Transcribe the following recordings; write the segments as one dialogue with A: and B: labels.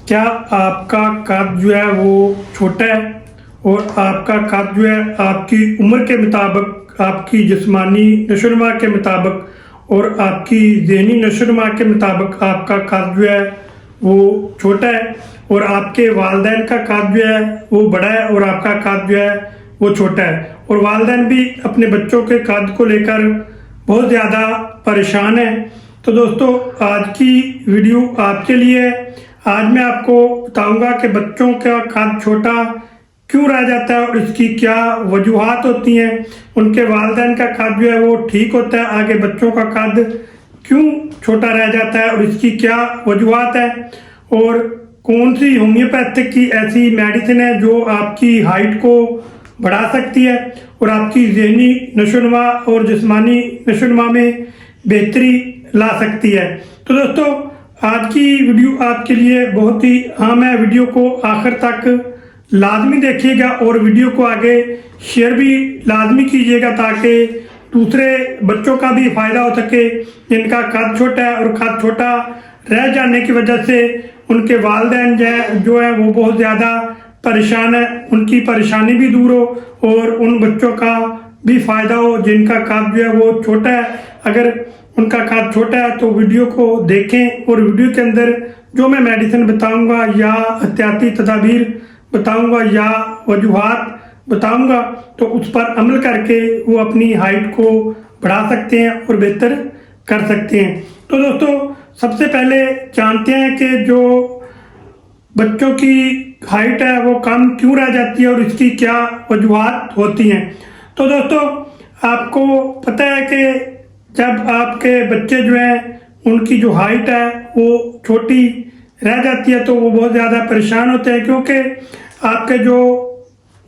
A: क्या आपका कद जो है वो छोटा है और आपका कद जो है आपकी उम्र के मुताबिक, आपकी जिस्मानी नशोनुमा के मुताबिक और आपकी ज़हनी नशोनुमा के मुताबिक आपका कद जो है वो छोटा है और आपके वालिदैन का कद जो है वो बड़ा है और आपका कद जो है वो छोटा है और वालिदैन भी अपने बच्चों के कद को लेकर बहुत ज़्यादा परेशान है। तो दोस्तों, आज की वीडियो आपके लिए है। आज मैं आपको बताऊंगा कि बच्चों का कद छोटा क्यों रह जाता है और इसकी क्या वजूहात होती हैं। उनके वालिदैन का कद जो है वो ठीक होता है, आगे बच्चों का कद क्यों छोटा रह जाता है और इसकी क्या वजूहात है और कौन सी होम्योपैथिक की ऐसी मेडिसिन है जो आपकी हाइट को बढ़ा सकती है और आपकी ज़हनी नशोनुमा और जिस्मानी नशोनुमा में बेहतरी ला सकती है। तो दोस्तों, आज की वीडियो आपके लिए बहुत ही अहम है। वीडियो को आखिर तक लाजमी देखिएगा और वीडियो को आगे शेयर भी लाजमी कीजिएगा ताकि दूसरे बच्चों का भी फायदा हो सके जिनका कद छोटा है और कद छोटा रह जाने की वजह से उनके वालिदैन जो है वो बहुत ज़्यादा परेशान है। उनकी परेशानी भी दूर हो और उन बच्चों का भी फायदा हो जिनका कद जो है वो छोटा है। अगर उनका कद छोटा है तो वीडियो को देखें और वीडियो के अंदर जो मैं मेडिसिन बताऊंगा या एहतियाती तदाबीर बताऊंगा या वजूहात बताऊंगा तो उस पर अमल करके वो अपनी हाइट को बढ़ा सकते हैं और बेहतर कर सकते हैं। तो दोस्तों, सबसे पहले जानते हैं कि जो बच्चों की हाइट है वो कम क्यों रह जाती है और इसकी क्या वजूहात होती हैं। तो दोस्तों, आपको पता है कि जब आपके बच्चे जो हैं उनकी जो हाइट है वो छोटी रह जाती है तो वो बहुत ज़्यादा परेशान होते हैं, क्योंकि आपके जो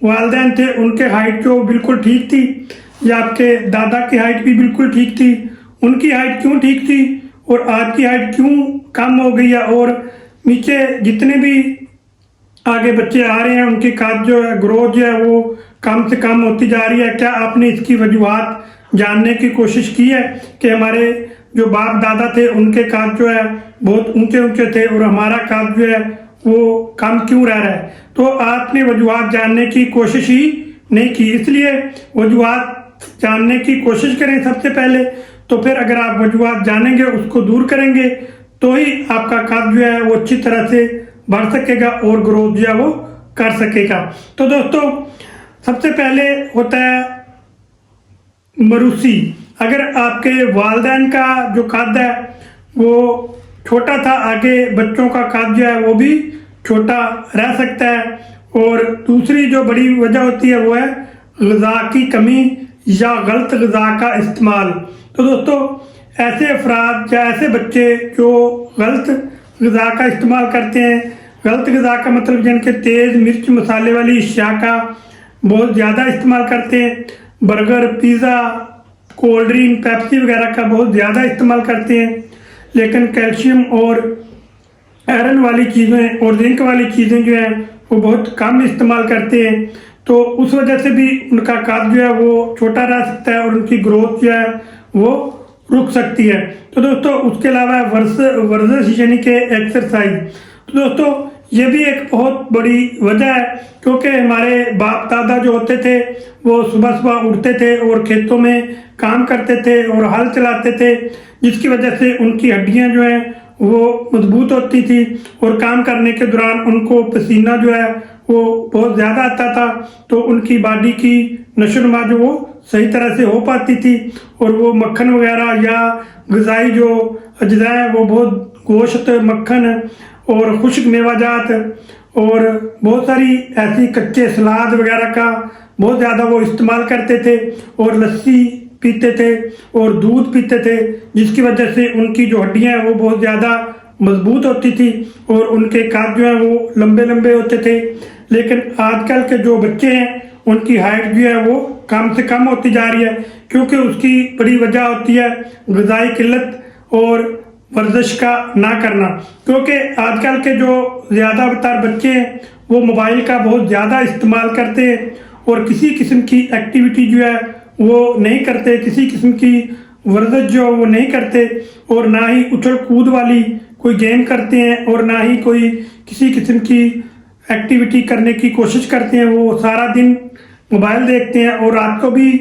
A: वालिदैन थे उनके हाइट जो बिल्कुल ठीक थी या आपके दादा की हाइट भी बिल्कुल ठीक थी। उनकी हाइट क्यों ठीक थी और आपकी हाइट क्यों कम हो गई है और नीचे जितने भी आगे बच्चे आ रहे हैं उनकी कद जो है ग्रोथ जो है वो कम से कम होती जा रही है। क्या आपने इसकी वजूहात जानने की कोशिश की है कि हमारे जो बाप दादा थे उनके कद जो है बहुत ऊंचे ऊंचे थे और हमारा कद जो है वो कम क्यों रह रहा है। तो आपने वजूहात जानने की कोशिश ही नहीं की, इसलिए वजूहात जानने की कोशिश करें सबसे पहले। तो फिर अगर आप वजूहात जानेंगे, उसको दूर करेंगे तो ही आपका कद जो है वो अच्छी तरह से बढ़ सकेगा और ग्रोथ जो है वो कर सकेगा। तो दोस्तों, सबसे पहले होता है मरूसी। अगर आपके वालिदैन का जो कद है वो छोटा था, आगे बच्चों का कद जो है वो भी छोटा रह सकता है। और दूसरी जो बड़ी वजह होती है वो है ग़िज़ा की कमी या गलत ग़िज़ा का इस्तेमाल। तो दोस्तों, ऐसे अफराद या ऐसे बच्चे जो गलत ग़िज़ा का इस्तेमाल करते हैं, गलत ग़िज़ा का मतलब जिनके तेज़ मिर्च मसाले वाली अशिया का बहुत ज़्यादा इस्तेमाल करते हैं, burger, pizza, cold drink, Pepsi वगैरह का बहुत ज़्यादा इस्तेमाल करते हैं, लेकिन कैल्शियम और आयरन वाली चीज़ें और जिंक वाली चीज़ें जो हैं वो बहुत कम इस्तेमाल करते हैं। तो उस वजह से भी उनका कद जो है वो छोटा रह सकता है और उनकी ग्रोथ जो है वो रुक सकती है। तो दोस्तों, उसके अलावा वर्जिश यानी कि एक्सरसाइज। तो दोस्तों, ये भी एक बहुत बड़ी वजह है, क्योंकि हमारे बाप दादा जो होते थे वो सुबह सुबह उठते थे और खेतों में काम करते थे और हल चलाते थे, जिसकी वजह से उनकी हड्डियां जो हैं वो मजबूत होती थी और काम करने के दौरान उनको पसीना जो है वो बहुत ज़्यादा आता था। तो उनकी बॉडी की नशोनुमा जो वो सही तरह से हो पाती थी और वो मक्खन वगैरह या ग़िज़ाई जो अज्जा हैं वो बहुत गोश्त, मक्खन और खुश्क मेवाजात और बहुत सारी ऐसी कच्चे सलाद वगैरह का बहुत ज़्यादा वो इस्तेमाल करते थे और लस्सी पीते थे और दूध पीते थे, जिसकी वजह से उनकी जो हड्डियां हैं वो बहुत ज़्यादा मजबूत होती थी और उनके कद जो है वो लंबे लंबे होते थे। लेकिन आजकल के जो बच्चे हैं उनकी हाइट जो है वो कम से कम होती जा रही है, क्योंकि उसकी बड़ी वजह होती है ग़िज़ाई किल्लत और वर्जिश का ना करना। क्योंकि आजकल के जो ज़्यादातर बच्चे हैं वो मोबाइल का बहुत ज़्यादा इस्तेमाल करते हैं और किसी किस्म की एक्टिविटी जो है वो नहीं करते, किसी किस्म की वर्जिश जो वो नहीं करते और ना ही उछल कूद वाली कोई गेम करते हैं और ना ही कोई किसी किस्म की एक्टिविटी करने की कोशिश करते हैं। वो सारा दिन मोबाइल देखते हैं और रात को भी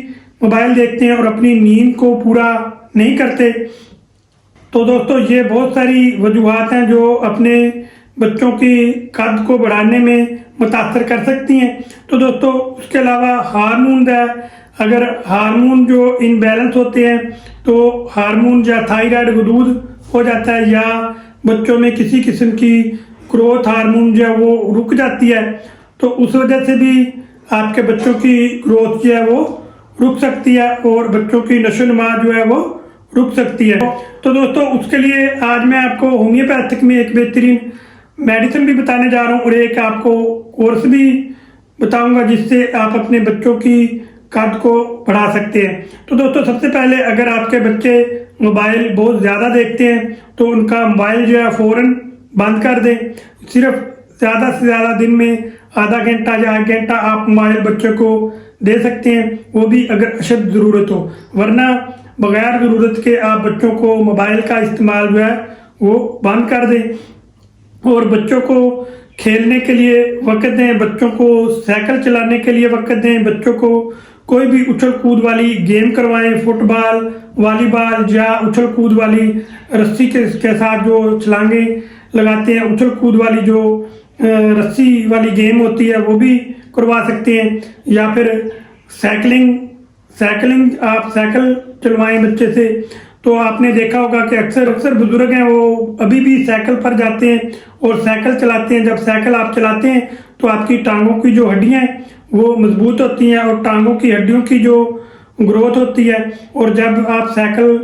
A: मोबाइल देखते हैं और अपनी नींद को पूरा नहीं करते। तो दोस्तों ये बहुत सारी वजूहात हैं जो अपने बच्चों की कद को बढ़ाने में मुतासर कर सकती हैं। तो दोस्तों उसके अलावा हार्मोन है, अगर हार्मोन जो इनबैलेंस होते हैं तो हार्मोन या थायराइड गदूद हो जाता है या बच्चों में किसी किस्म की ग्रोथ हार्मोन जो है वो रुक जाती है, तो उस वजह से भी आपके बच्चों की ग्रोथ जो है वो रुक सकती है और बच्चों की नशोनुमा जो है वो रुक सकती है। तो दोस्तों उसके लिए आज मैं आपको होम्योपैथिक में एक बेहतरीन मेडिसिन भी बताने जा रहा हूँ और एक आपको कोर्स भी बताऊंगा जिससे आप अपने बच्चों की कद को बढ़ा सकते हैं। तो दोस्तों सबसे पहले अगर आपके बच्चे मोबाइल बहुत ज़्यादा देखते हैं तो उनका मोबाइल जो है फ़ौरन बंद कर दें। सिर्फ ज़्यादा से ज़्यादा दिन में आधा घंटा या 1 घंटा आप मोबाइल बच्चों को दे सकते हैं, वो भी अगर अशद ज़रूरत हो, वरना बगैर ज़रूरत के आप बच्चों को मोबाइल का इस्तेमाल जो है वो बंद कर दें। और बच्चों को खेलने के लिए वक्त दें, बच्चों को साइकिल चलाने के लिए वक्त दें, बच्चों को कोई भी उछल कूद वाली गेम करवाएं, फुटबॉल, वॉलीबॉल या उछल कूद वाली रस्सी के साथ जो छलांगे लगाते हैं, उछल कूद वाली जो रस्सी वाली गेम होती है वो भी करवा सकते हैं। या फिर साइकिलिंग आप साइकिल चलवाएं बच्चे से। तो आपने देखा होगा कि अक्सर बुजुर्ग हैं वो अभी भी साइकिल पर जाते हैं और साइकिल चलाते हैं। जब साइकिल आप चलाते हैं तो आपकी टांगों की जो हड्डियां हैं वो मजबूत होती हैं और टांगों की हड्डियों की जो ग्रोथ होती है। और जब आप साइकिल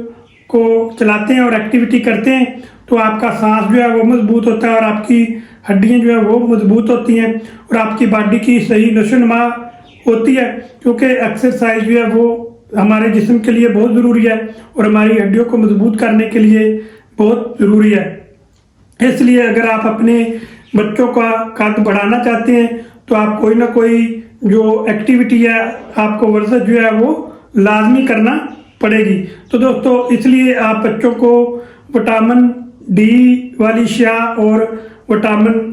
A: को चलाते हैं और एक्टिविटी करते हैं तो आपका सांस जो है वो मजबूत होता है और आपकी हड्डियां जो है वो मजबूत होती हैं और आपकी बॉडी की सही नशोनुमा होती है, क्योंकि एक्सरसाइज जो है वो हमारे जिस्म के लिए बहुत ज़रूरी है और हमारी हड्डियों को मजबूत करने के लिए बहुत ज़रूरी है। इसलिए अगर आप अपने बच्चों का कद बढ़ाना चाहते हैं तो आप कोई ना कोई जो एक्टिविटी है, आपको वर्जिश जो है वो लाजमी करना पड़ेगी। तो दोस्तों इसलिए आप बच्चों को विटामिन डी वाली शिया और विटामिन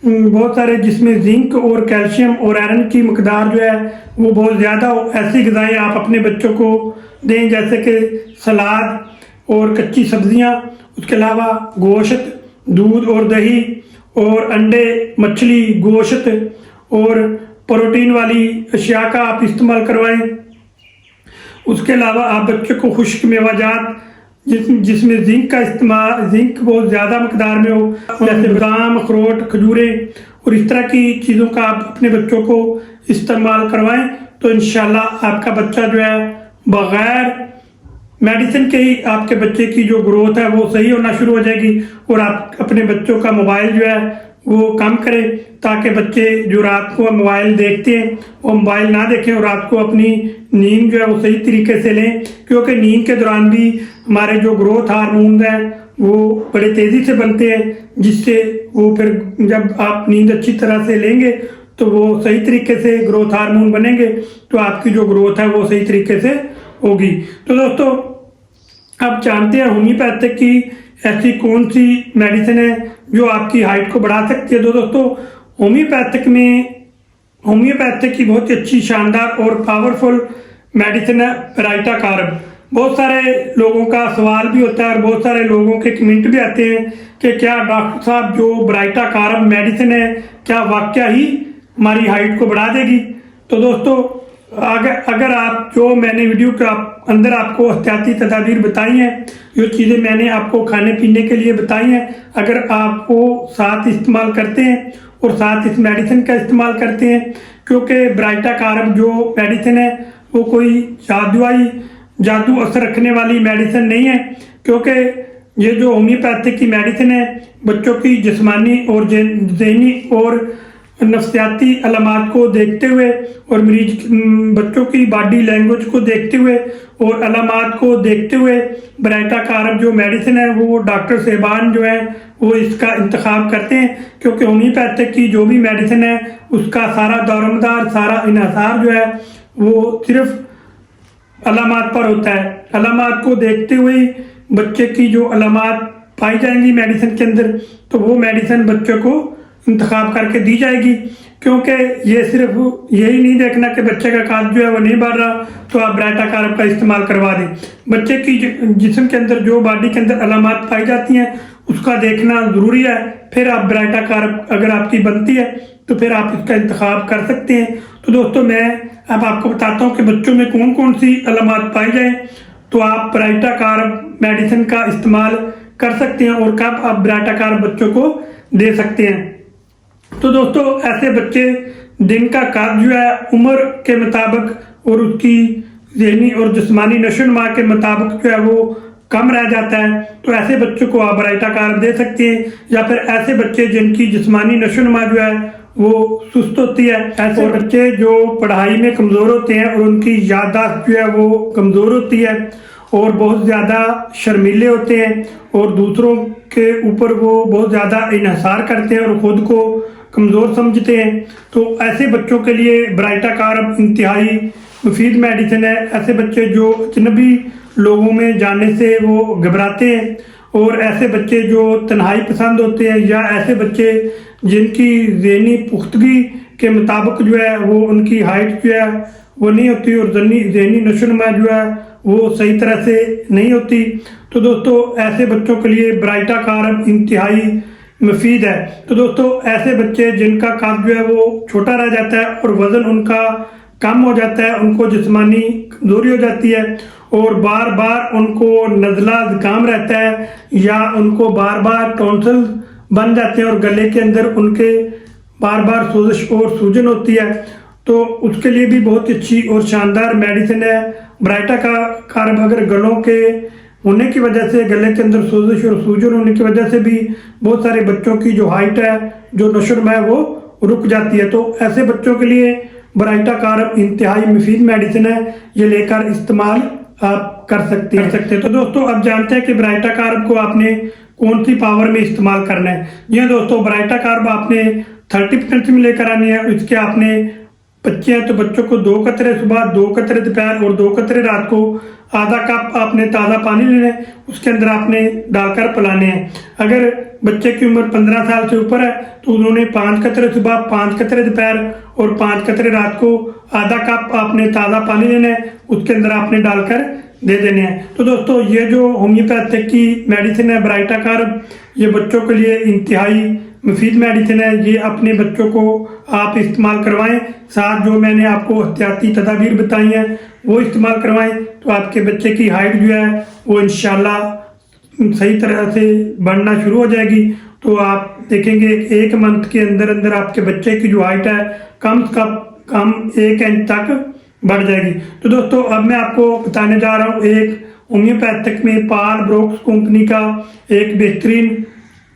A: बहुत सारे जिसमें जिंक और कैल्शियम और आयरन की मकदार जो है वो बहुत ज़्यादा हो, ऐसी ग़िज़ाएँ आप अपने बच्चों को दें जैसे कि सलाद और कच्ची सब्जियां, उसके अलावा गोश्त, दूध और दही और अंडे, मछली, गोश्त और प्रोटीन वाली अशिया का आप इस्तेमाल करवाएं। उसके अलावा आप बच्चों को खुश्क मेवाजात जिसमें जिंक बहुत ज़्यादा मकदार में हो, जैसे बादाम, अखरोट, खजूरें और इस तरह की चीज़ों का आप अपने बच्चों को इस्तेमाल करवाएं। तो इंशाल्लाह आपका बच्चा जो है बगैर मेडिसिन के ही आपके बच्चे की जो ग्रोथ है वो सही होना शुरू हो जाएगी। और आप अपने बच्चों का मोबाइल जो है वो कम करें ताकि बच्चे जो रात को मोबाइल देखते हैं वो मोबाइल ना देखें और रात को अपनी नींद जो है वो सही तरीके से लें, क्योंकि नींद के दौरान भी हमारे जो ग्रोथ हार्मोन हैं वो बड़े तेज़ी से बनते हैं, जिससे वो फिर जब आप नींद अच्छी तरह से लेंगे तो वो सही तरीके से ग्रोथ हार्मोन बनेंगे, तो आपकी जो ग्रोथ है वो सही तरीके से होगी। तो दोस्तों आप जानते हैं होम्योपैथिक की ऐसी कौन सी मेडिसिन है जो आपकी हाइट को बढ़ा सकती है। तो दोस्तों होम्योपैथिक की बहुत ही अच्छी, शानदार और पावरफुल मेडिसिन है ब्राइटा कार्ब। बहुत सारे लोगों का सवाल भी होता है और बहुत सारे लोगों के कमेंट भी आते हैं कि क्या डॉक्टर साहब जो ब्राइटा कार्ब मेडिसिन है क्या वाकया ही हमारी हाइट को बढ़ा देगी। तो दोस्तों अगर आप जो मैंने वीडियो के अंदर आपको एहतियाती तदाबीर बताई हैं, जो चीज़ें मैंने आपको खाने पीने के लिए बताई हैं, अगर आप वो साथ इस्तेमाल करते हैं और साथ इस मेडिसिन का इस्तेमाल करते हैं, क्योंकि ब्राइटा कार्ब जो मेडिसिन है वो कोई जादू असर रखने वाली मेडिसिन नहीं है, क्योंकि ये जो होम्योपैथिक की मेडिसिन है बच्चों की जिस्मानी और ज़हनी और नफ्सियाती अलामात को देखते हुए और बच्चों की बॉडी लैंग्वेज को देखते हुए और अलामात को देखते हुए ब्राइटा कार्ब जो मेडिसिन है वो डॉक्टर साहबान जो है वो इसका इंतखाब करते हैं, क्योंकि होम्योपैथिक की जो भी मेडिसिन है उसका सारा दौरमदार, सारा इन्हसार जो है वो सिर्फ अलामात पर होता है। अलामात को देखते हुए बच्चे की जो अलामात पाई जाएंगी मेडिसिन के अंदर, तो वो मेडिसिन बच्चों को इंतखाब करके दी जाएगी। क्योंकि ये सिर्फ यही नहीं देखना कि बच्चे का कद जो है वो नहीं बढ़ रहा तो आप ब्राइटा कार्ब का इस्तेमाल करवा दें। बच्चे की जिस्म के अंदर जो बॉडी के अंदर अलामत पाई जाती हैं उसका देखना ज़रूरी है, फिर आप ब्राइटा कार्ब अगर आपकी बनती है तो फिर आप इसका इंतखाब कर सकते हैं। तो दोस्तों मैं अब आपको बताता हूँ कि बच्चों में कौन कौन सी अलामत पाई जाए तो आप ब्राइटा कार्ब मेडिसिन का इस्तेमाल कर सकते हैं और कब आप ब्राइटा कार्ब बच्चों को दे सकते हैं। तो दोस्तों ऐसे बच्चे दिन का कद जो है उम्र के मुताबिक और उसकी ज़हनी और जिस्मानी नशोनुमा के मुताबिक जो है वो कम रह जाता है, तो ऐसे बच्चों को आप ब्राइटा कार्ब दे सकते हैं। या फिर ऐसे बच्चे जिनकी जिस्मानी नशोनुमा जो है वो सुस्त होती है, ऐसे बच्चे जो पढ़ाई में कमज़ोर होते हैं और उनकी याददाश्त जो है वो कमज़ोर होती है और बहुत ज़्यादा शर्मीले होते हैं और दूसरों के ऊपर वो बहुत ज़्यादा इन्हिसार करते हैं और ख़ुद को कमज़ोर समझते हैं, तो ऐसे बच्चों के लिए ब्राइटा कार्ब इंतहाई मुफीद मेडिसिन है। ऐसे बच्चे जो अजनबी लोगों में जाने से वो घबराते हैं और ऐसे बच्चे जो तन्हाई पसंद होते हैं या ऐसे बच्चे जिनकी ज़हनी पुख्तगी के मुताबिक जो है वो उनकी हाइट जो है वो नहीं होती और ज़हनी नशोनुमा जो है वो सही तरह से नहीं होती, तो दोस्तों ऐसे बच्चों के लिए ब्राइटा कार्ब इंतहाई मुफीद है। तो दोस्तों ऐसे बच्चे जिनका कद जो है वो छोटा रह जाता है और वज़न उनका कम हो जाता है, उनको जिस्मानी कमज़ोरी हो जाती है और बार बार उनको नज़ला ज़ुकाम रहता है या उनको बार बार टॉन्सिल बन जाते हैं और गले के अंदर उनके बार बार सोजिश और सूजन होती है, तो उसके लिए भी बहुत अच्छी और शानदार मेडिसिन है ब्राइटा कार्ब। अगर गलों के होने की वजह से गले के अंदर सोजिश और सूजन होने की वजह से भी बहुत सारे बच्चों की जो हाइट है जो नशोनुमा है वो रुक जाती है, तो ऐसे बच्चों के लिए ब्राइटा कार्ब इंतहाई मुफीद मेडिसिन है, ये लेकर इस्तेमाल आप कर सकते हैं। तो दोस्तों अब जानते हैं कि ब्राइटा कार्ब को आपने कौन सी पावर में इस्तेमाल करना है। जी दोस्तों ब्राइटा कार्ब आपने 30% में लेकर आनी है। इसके आपने बच्चे हैं तो बच्चों को 2 कतरे सुबह, 2 कतरे दोपहर और 2 कतरे रात को आधा कप आपने ताज़ा पानी लेना है, उसके अंदर आपने डालकर पिलाने हैं। अगर बच्चे की उम्र 15 साल से ऊपर है तो उन्होंने 5 कतरे सुबह, 5 कतरे दोपहर और 5 कतरे रात को आधा कप आपने ताज़ा पानी लेना है, उसके अंदर आपने डालकर दे देने हैं। तो दोस्तों ये जो होम्योपैथिक की मेडिसिन है ब्राइटा कार्ब, ये बच्चों के लिए इंतहाई मुफीद मेडिसिन है। ये अपने बच्चों को आप इस्तेमाल करवाएं, साथ जो मैंने आपको एहतियाती तदाबीर बताई हैं वो इस्तेमाल करवाएं, तो आपके बच्चे की हाइट जो है वो इंशाल्लाह सही तरह से बढ़ना शुरू हो जाएगी। तो आप देखेंगे 1 मंथ के अंदर अंदर आपके बच्चे की जो हाइट है कम से कम 1 इंच तक बढ़ जाएगी। तो दोस्तों अब मैं आपको बताने जा रहा हूँ एक होम्योपैथिक में पाल ब्रोक्स कंपनी का एक बेहतरीन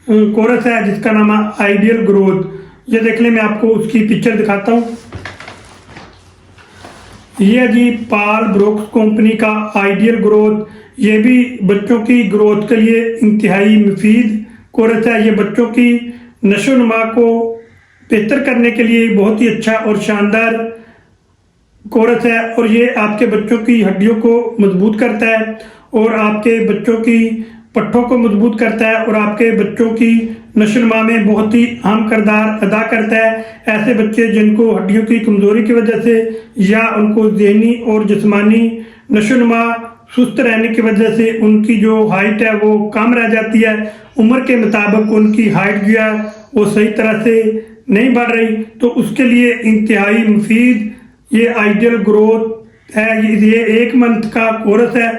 A: कोरस है जिसका नाम है आइडियल ग्रोथ। ये देख लें, मैं आपको उसकी पिक्चर दिखाता हूँ। ये जी पाल ब्रोक्स कंपनी का आइडियल ग्रोथ, ये भी बच्चों की ग्रोथ के लिए इंतहाई मुफीद कोरस है। ये बच्चों की नशोनुमा को बेहतर करने के लिए बहुत ही अच्छा और शानदार कोरस है और ये आपके बच्चों की हड्डियों को मजबूत करता है और आपके बच्चों की पट्टों को मजबूत करता है और आपके बच्चों की नशोनुमा में बहुत ही अहम किरदार अदा करता है। ऐसे बच्चे जिनको हड्डियों की कमज़ोरी की वजह से या उनको ज़हनी और जिस्मानी नशोनुमा सुस्त रहने की वजह से उनकी जो हाइट है वो कम रह जाती है, उम्र के मुताबिक उनकी हाइट जो है वो सही तरह से नहीं बढ़ रही, तो उसके लिए इंतहाई मुफीद ये आइडियल ग्रोथ है। ये 1 मंथ का कोर्स है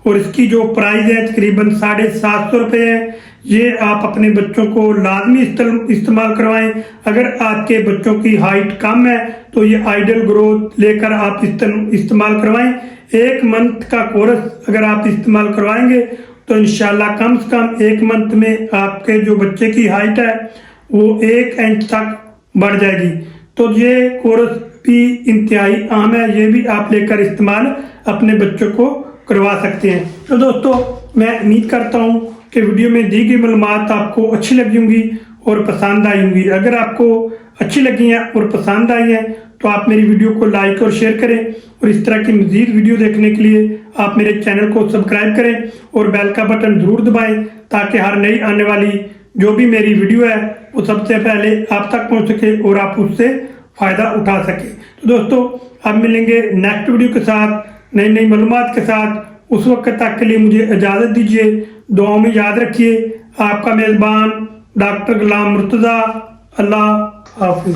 A: और इसकी जो प्राइस है तकरीबन 750 रुपये है। ये आप अपने बच्चों को लाजमी इस्तेमाल करवाएं। अगर आपके बच्चों की हाइट कम है तो ये आइडियल ग्रोथ लेकर आप इस्तेमाल करवाएं। 1 मंथ का कोर्स अगर आप इस्तेमाल करवाएंगे तो इंशाल्लाह कम से कम 1 मंथ में आपके जो बच्चे की हाइट है वो 1 इंच तक बढ़ जाएगी। तो ये कोर्स भी इंतहाई अहम है, ये भी आप लेकर इस्तेमाल अपने बच्चों को करवा सकते हैं। तो दोस्तों मैं उम्मीद करता हूँ कि वीडियो में दी गई मालूमात आपको अच्छी लगी होंगी और पसंद आई होंगी। अगर आपको अच्छी लगी हैं और पसंद आई हैं तो आप मेरी वीडियो को लाइक और शेयर करें, और इस तरह की मज़ीद वीडियो देखने के लिए आप मेरे चैनल को सब्सक्राइब करें और बेल का बटन ज़रूर दबाएं, ताकि हर नई आने वाली जो भी मेरी वीडियो है वो सबसे पहले आप तक पहुंच सके और आप उससे फ़ायदा उठा सके। तो दोस्तों, अब मिलेंगे नेक्स्ट वीडियो के साथ, नई नई मालूमात के साथ। उस वक्त तक के लिए मुझे इजाज़त दीजिए। दुआओं में याद रखिए। आपका मेज़बान डॉक्टर गुलाम मुर्तज़ा। अल्लाह हाफिज़।